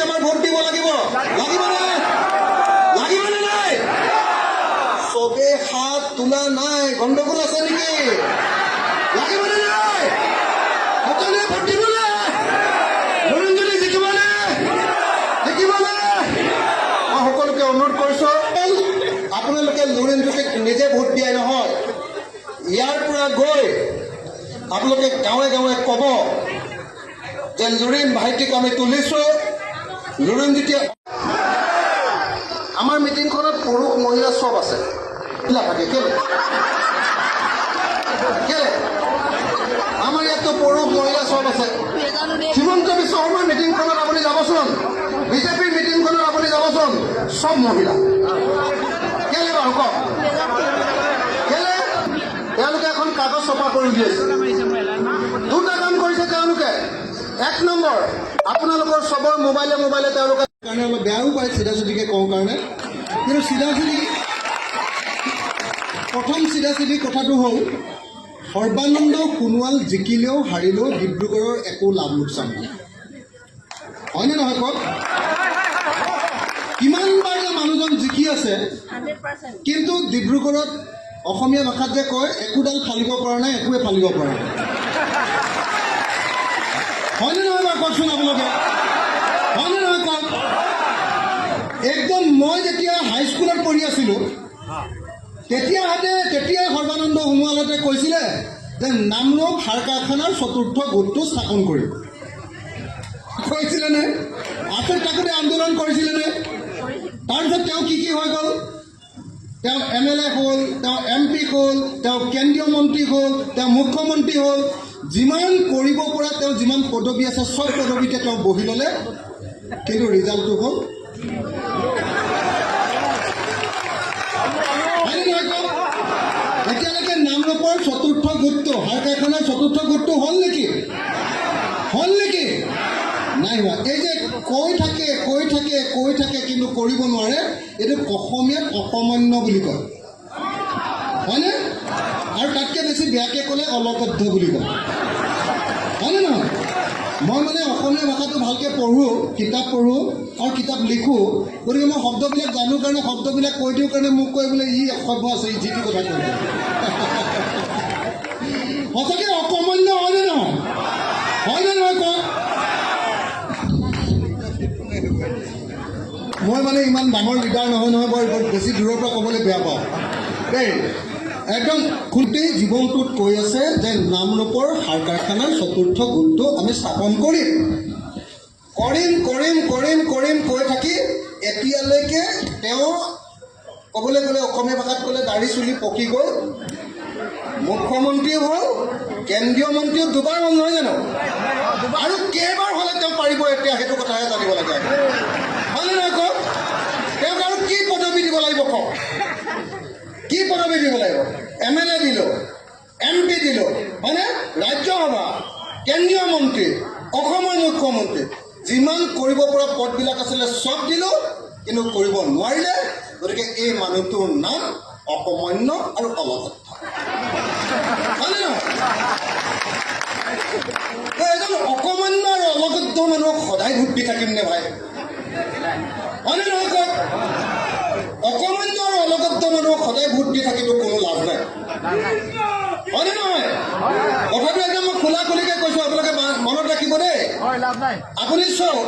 এবাৰ ভোট দিব লাগিব লাগিবনে নাই চবে হাত তোলা নাই গণ্ডগোল আছে নেকি লাগিবনে নাই সকলোৱে ভোট দিবনে লুৰিণজ্যোতি জিকিবনে মই সকলোকে অনুৰোধ কৰিছোঁ আপোনালোকে লুৰিণজ্যোতিক নিজে ভোট দিয়াই নহয় ইয়াৰ পৰা গৈ আপোনালোকে গাঁৱে গাঁৱে ক'ব যে লুৰিণ ভাইটিক আমি তুলিছোঁ লুৰিণজ্যোতি আমাৰ মিটিংখনত পুৰুষ মহিলা চব আছে থাকে কেলে আমাৰ ইয়াততো পুৰুষ মহিলা চব আছে হিমন্ত বিশ্ব শৰ্মাৰ মিটিংখনত আপুনি যাবচোন বিজেপিৰ মিটিংখনত আপুনি যাবচোন চব মহিলা কেলে বাৰু কওক কেলে তেওঁলোকে এখন কাগজ ছপা কৰি উলিয়াইছে দুটা কাম কৰিছে তেওঁলোকে এক নম্বৰ আপোনালোকৰ চবৰ মোবাইলে তেওঁলোকে কাৰণে অলপ বেয়াও পায় চিধা চিধিকে কওঁ কাৰণে কিন্তু প্ৰথম চিধা চিধি কথাটো হ'ল সৰ্বানন্দ সোণোৱাল জিকিলেও হাৰিলেও ডিব্ৰুগড়ৰ একো লাভ লোকচান নাই হয়নে নহয় কওক কিমানবাৰ যে মানুহজন জিকি আছে কিন্তু ডিব্ৰুগড়ত অসমীয়া ভাষাত যে কয় একোডাল ফালিব পৰা নাই একোৱে ফালিব পৰা নাই হয়নে নহয় বাৰু কওকচোন আপোনালোকে হয়নে নহয় কওক একদম মই যেতিয়া হাইস্কুলত পঢ়ি আছিলোঁ তেতিয়া সৰ্বানন্দ সোণোৱালহঁতে কৈছিলে যে নামৰূপ সাৰ কাৰখানাৰ চতুৰ্থ গোটটো স্থাপন কৰিম কৈছিলেনে আছে তাকোতে আন্দোলন কৰিছিলেনে তাৰপিছত তেওঁ কি হৈ গ'ল তেওঁ MLA হ'ল তেওঁ MP হ'ল তেওঁ কেন্দ্ৰীয় মন্ত্ৰী হ'ল তেওঁ মুখ্যমন্ত্ৰী হ'ল যিমান কৰিব পৰা তেওঁ যিমান পদবী আছে চব পদবীতে তেওঁ বহি ল'লে কিন্তু ৰিজাল্টটো হ'ল এতিয়ালৈকে নামৰূপৰ চতুৰ্থ গোটটো সাৰ কাৰখানাৰ চতুৰ্থ গোটটো হ'ল নেকি নাই হোৱা এই যে কৈ থাকে কিন্তু কৰিব নোৱাৰে এইটো অসমীয়াত অকমান্য বুলি কয় হয়নে আৰু তাতকৈ বেছি বেয়াকৈ ক'লে অলকদ্ধ বুলি কয় হয়নে নহয় মই মানে অসমীয়া ভাষাটো ভালকৈ পঢ়োঁ কিতাপ পঢ়োঁ আৰু কিতাপ লিখোঁ গতিকে মই শব্দবিলাক জানো কাৰণে শব্দবিলাক কৈ দিওঁ কাৰণে মোক কৈ বোলে ই অসভ্য আছে ই যিটো কথা কৈ দিয়ে সঁচাকৈ অকমান্য হয়নে নহয় কওক মই মানে ইমান ডাঙৰ লিডাৰ নহয় বৰ বেছি দূৰৰ পৰা ক'বলৈ বেয়া পাওঁ দেই একদম গোটেই জীৱনটোত কৈ আছে যে নামৰূপৰ সাৰ কাৰখানাৰ চতুৰ্থ গোটটো আমি স্থাপন কৰিম কৈ থাকি এতিয়ালৈকে তেওঁ ক'বলৈ গ'লে অসমীয়া ভাষাত ক'লে দাঢ়ি চুলি পকি গ'ল মুখ্যমন্ত্ৰী হ'ল কেন্দ্ৰীয় মন্ত্ৰীও দুবাৰ হ'ল নহয় জানো আৰু কেইবাৰ হ'লে তেওঁ পাৰিব এতিয়া সেইটো কথাহে জানিব লাগে হয়নে নহয় কওক তেওঁক আৰু কি পদবী দিব লাগিব কওক কি পদবী দিব লাগিব MLA দিলোঁ MP দিলোঁ হয়নে ৰাজ্যসভা কেন্দ্ৰীয় মন্ত্ৰী অসমৰ মুখ্যমন্ত্ৰী যিমান কৰিব পৰা পদবিলাক আছিলে চব দিলোঁ কিন্তু কৰিব নোৱাৰিলে গতিকে এই মানুহটোৰ নাম অকমান্য আৰু অলকদ্ধ হয়নে নহয় এজন অকমান্য আৰু অলকদ্ধ মানুহক সদায় ভোট দি থাকিম নে ভাই হয়নে নহয় কওক অকমান্য আৰু অলকদ্ধ মানুহক সদায় ভোট দি থাকিতো কোনো লাভ নাই হয়নে নহয় কথাটো একদম মই খোলা খুলিকৈ কৈছোঁ আপোনালোকে মনত ৰাখিব দেই আপুনি চাওক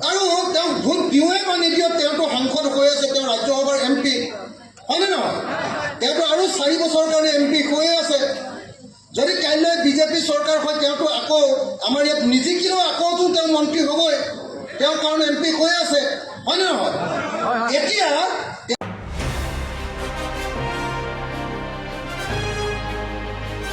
আৰু তেওঁক ভোট দিওঁৱে বা নিদিয়ক তেওঁতো সাংসদ হৈ আছে তেওঁ ৰাজ্যসভাৰ MP হয়নে নহয় তেওঁতো আৰু 4 বছৰৰ কাৰণে MP হৈয়ে আছে যদি কাইলৈ বিজেপি চৰকাৰ হয় তেওঁতো আকৌ আমাৰ ইয়াত নিজিকিলেও আকৌতো তেওঁ মন্ত্ৰী হ'বই তেওঁৰ কাৰণে MP হৈ আছে হয়নে নহয়